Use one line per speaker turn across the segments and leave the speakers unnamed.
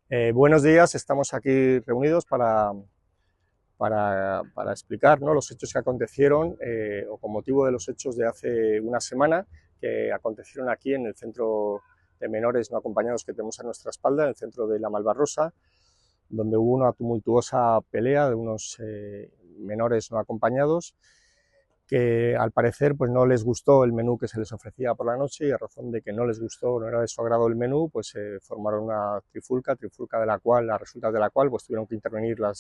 Buenos días, estamos aquí reunidos para explicar, ¿no?, los hechos que acontecieron o con motivo de los hechos de hace una semana que acontecieron aquí en el centro de menores no acompañados que tenemos a nuestra espalda, en el centro de La Malvarrosa, donde hubo una tumultuosa pelea de unos menores no acompañados que al parecer pues no les gustó el menú que se les ofrecía por la noche, y a razón de que no les gustó, no era de su agrado el menú, pues formaron una trifulca de la cual, a resultas de la cual pues tuvieron que intervenir la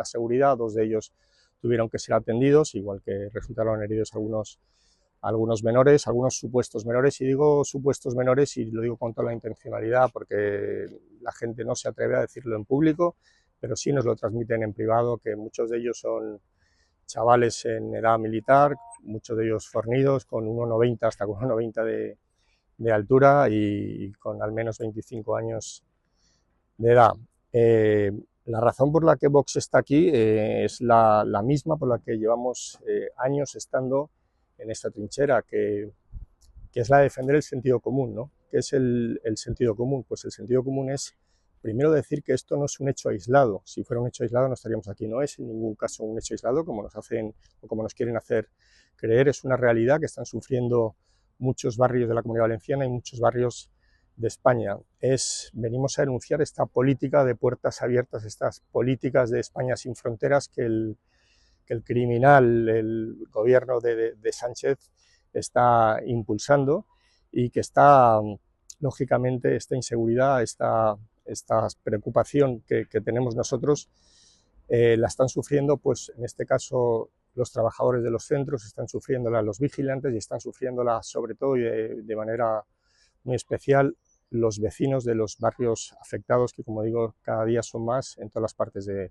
seguridad. Dos de ellos tuvieron que ser atendidos, igual que resultaron heridos algunos menores, algunos supuestos menores, y digo supuestos menores y lo digo con toda la intencionalidad porque la gente no se atreve a decirlo en público, pero sí nos lo transmiten en privado, que muchos de ellos son chavales en edad militar, muchos de ellos fornidos, con 1,90 hasta con 1,90 de altura y con al menos 25 años de edad. La razón por la que Vox está aquí es la misma por la que llevamos años estando en esta trinchera, que es la de defender el sentido común, ¿no? ¿Qué es el sentido común? Pues el sentido común es, primero, decir que esto no es un hecho aislado. Si fuera un hecho aislado no estaríamos aquí. No es en ningún caso un hecho aislado, como nos hacen o como nos quieren hacer creer. Es una realidad que están sufriendo muchos barrios de la Comunidad Valenciana y muchos barrios de España. Venimos a denunciar esta política de puertas abiertas, estas políticas de España sin fronteras que el criminal, el gobierno de Sánchez está impulsando, y que está, lógicamente, esta inseguridad, esta preocupación que tenemos nosotros, la están sufriendo, pues en este caso, los trabajadores de los centros, están sufriéndola los vigilantes y están sufriéndola sobre todo y de manera muy especial los vecinos de los barrios afectados, que como digo, cada día son más en todas las partes de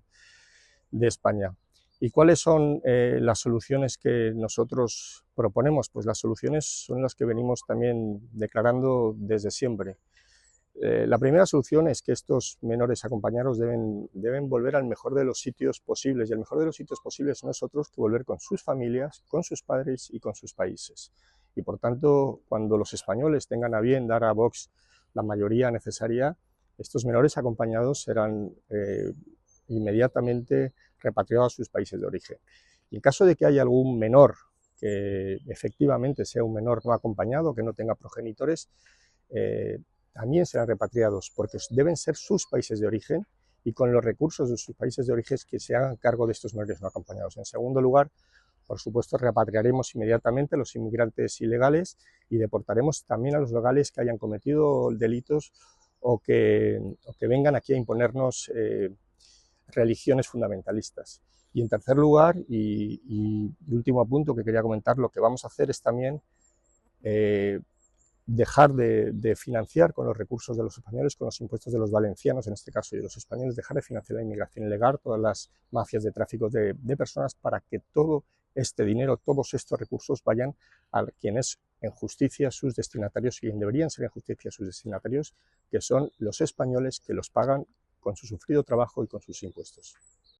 España. ¿Y cuáles son las soluciones que nosotros proponemos? Pues las soluciones son las que venimos también declarando desde siempre. La primera solución es que estos menores acompañados deben volver al mejor de los sitios posibles, y el mejor de los sitios posibles no es otro que volver con sus familias, con sus padres y con sus países. Y por tanto, cuando los españoles tengan a bien dar a Vox la mayoría necesaria, estos menores acompañados serán inmediatamente repatriados a sus países de origen. Y en caso de que haya algún menor que efectivamente sea un menor no acompañado, que no tenga progenitores, también serán repatriados, porque deben ser sus países de origen, y con los recursos de sus países de origen que se hagan cargo de estos menores no acompañados. En segundo lugar, por supuesto, repatriaremos inmediatamente a los inmigrantes ilegales y deportaremos también a los legales que hayan cometido delitos o que vengan aquí a imponernos religiones fundamentalistas. Y en tercer lugar, y último punto que quería comentar, lo que vamos a hacer es también dejar de financiar con los recursos de los españoles, con los impuestos de los valencianos en este caso y de los españoles, dejar de financiar la inmigración ilegal, todas las mafias de tráfico de personas, para que todo este dinero, todos estos recursos vayan a quienes en justicia sus destinatarios, quien deberían ser en justicia sus destinatarios, que son los españoles, que los pagan con su sufrido trabajo y con sus impuestos.